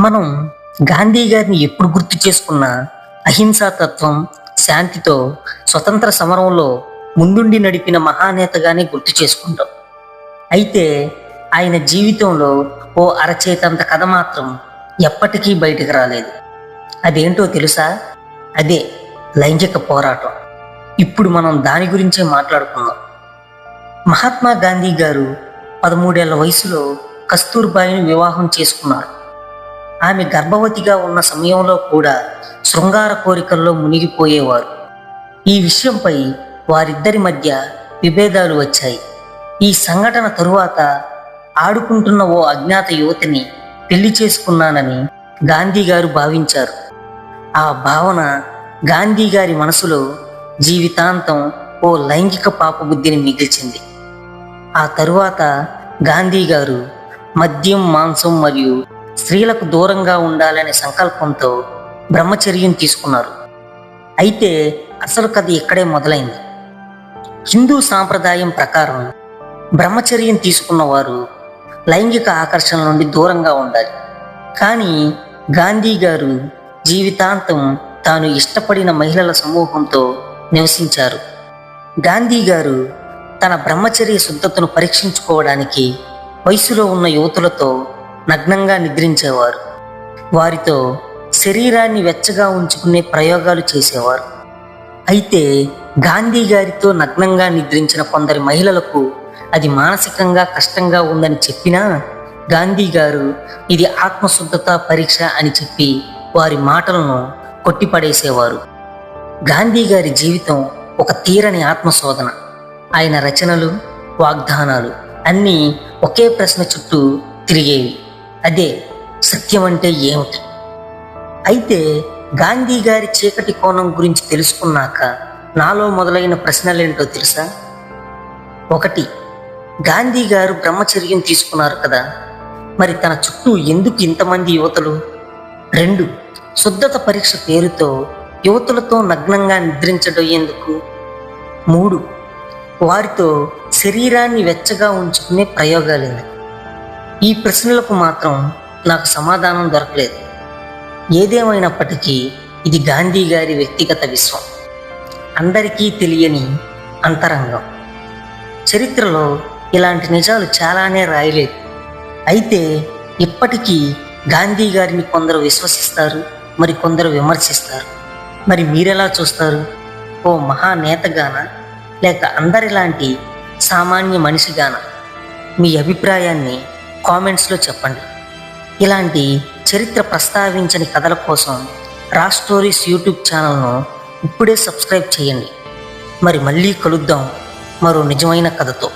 మనం గాంధీ గారిని ఎప్పుడు గుర్తు చేసుకున్నా అహింసా తత్వం, శాంతితో స్వతంత్ర సమరంలో ముందుండి నడిపిన మహానేతగానే గుర్తు చేసుకుంటాం. అయితే ఆయన జీవితంలో ఓ అరచేతంత కథ మాత్రం ఎప్పటికీ బయటకు రాలేదు. అదేంటో తెలుసా? అదే లైంగిక పోరాటం. ఇప్పుడు మనం దాని గురించే మాట్లాడుకుందాం. మహాత్మా గాంధీ గారు 13 ఏళ్ల వయసులో కస్తూర్బాయిని వివాహం చేసుకున్నారు. ఆమె గర్భవతిగా ఉన్న సమయంలో కూడా శృంగార కోరికల్లో మునిగిపోయేవారు. ఈ విషయంపై వారిద్దరి మధ్య విభేదాలు వచ్చాయి. ఈ సంఘటన తరువాత ఆడుకుంటున్న ఓ అజ్ఞాత యువతిని పెళ్లి చేసుకున్నానని గాంధీ గారు భావించారు. ఆ భావన గాంధీ గారి మనసులో జీవితాంతం ఓ లైంగిక పాపబుద్ధిని మిగిల్చింది. ఆ తరువాత గాంధీ గారు మద్యం, మాంసం మరియు స్త్రీలకు దూరంగా ఉండాలనే సంకల్పంతో బ్రహ్మచర్యం తీసుకున్నారు. అయితే అసలు కథ ఇక్కడే మొదలైంది. హిందూ సాంప్రదాయం ప్రకారం బ్రహ్మచర్యం తీసుకున్నవారు లైంగిక ఆకర్షణ నుండి దూరంగా ఉండాలి. కానీ గాంధీ గారు జీవితాంతం తాను ఇష్టపడిన మహిళల సమూహంతో నివసించారు. గాంధీ గారు తన బ్రహ్మచర్య శుద్ధతను పరీక్షించుకోవడానికి వయసులో ఉన్న యువతులతో నగ్నంగా నిద్రించేవారు. వారితో శరీరాన్ని వెచ్చగా ఉంచుకునే ప్రయోగాలు చేసేవారు. అయితే గాంధీ గారితో నగ్నంగా నిద్రించిన కొందరి మహిళలకు అది మానసికంగా కష్టంగా ఉందని చెప్పినా గాంధీ గారు ఇది ఆత్మశుద్ధత పరీక్ష అని చెప్పి వారి మాటలను కొట్టిపడేసేవారు. గాంధీ గారి జీవితం ఒక తీరని ఆత్మశోధన. ఆయన రచనలు, వాగ్దానాలు అన్నీ ఒకే ప్రశ్న చుట్టూ తిరిగేవి. అదే సత్యం అంటే ఏమిటి? అయితే గాంధీ గారి చీకటి కోణం గురించి తెలుసుకున్నాక నాలో మొదలైన ప్రశ్నలేంటో తెలుసా? 1. గాంధీ గారు బ్రహ్మచర్యం తీసుకున్నారు కదా, మరి తన చుట్టూ ఎందుకు ఇంతమంది యువతులు? 2. శుద్ధత పరీక్ష పేరుతో యువతులతో నగ్నంగా నిద్రించడం ఎందుకు? 3. వారితో శరీరాన్ని వెచ్చగా ఉంచుకునే ప్రయోగాలు ఎందుకు? ఈ ప్రశ్నలకు మాత్రం నాకు సమాధానం దొరకలేదు. ఏదేమైనప్పటికీ ఇది గాంధీ గారి వ్యక్తిగత విశ్వం, అందరికీ తెలియని అంతరంగం. చరిత్రలో ఇలాంటి నిజాలు చాలానే రాయలేదు. అయితే ఇప్పటికీ గాంధీ గారిని కొందరు విశ్వసిస్తారు, మరి కొందరు విమర్శిస్తారు. మరి మీరెలా చూస్తారు? ఓ మహానేతగానా, లేక అందరిలాంటి సామాన్య మనిషిగానా? మీ అభిప్రాయాన్ని కామెంట్స్లో చెప్పండి. ఇలాంటి చరిత్ర ప్రస్తావించని కథల కోసం రా స్టోరీస్ యూట్యూబ్ ఛానల్ను ఇప్పుడే సబ్స్క్రైబ్ చేయండి. మరి మళ్ళీ కలుద్దాం మరో నిజమైన కథతో.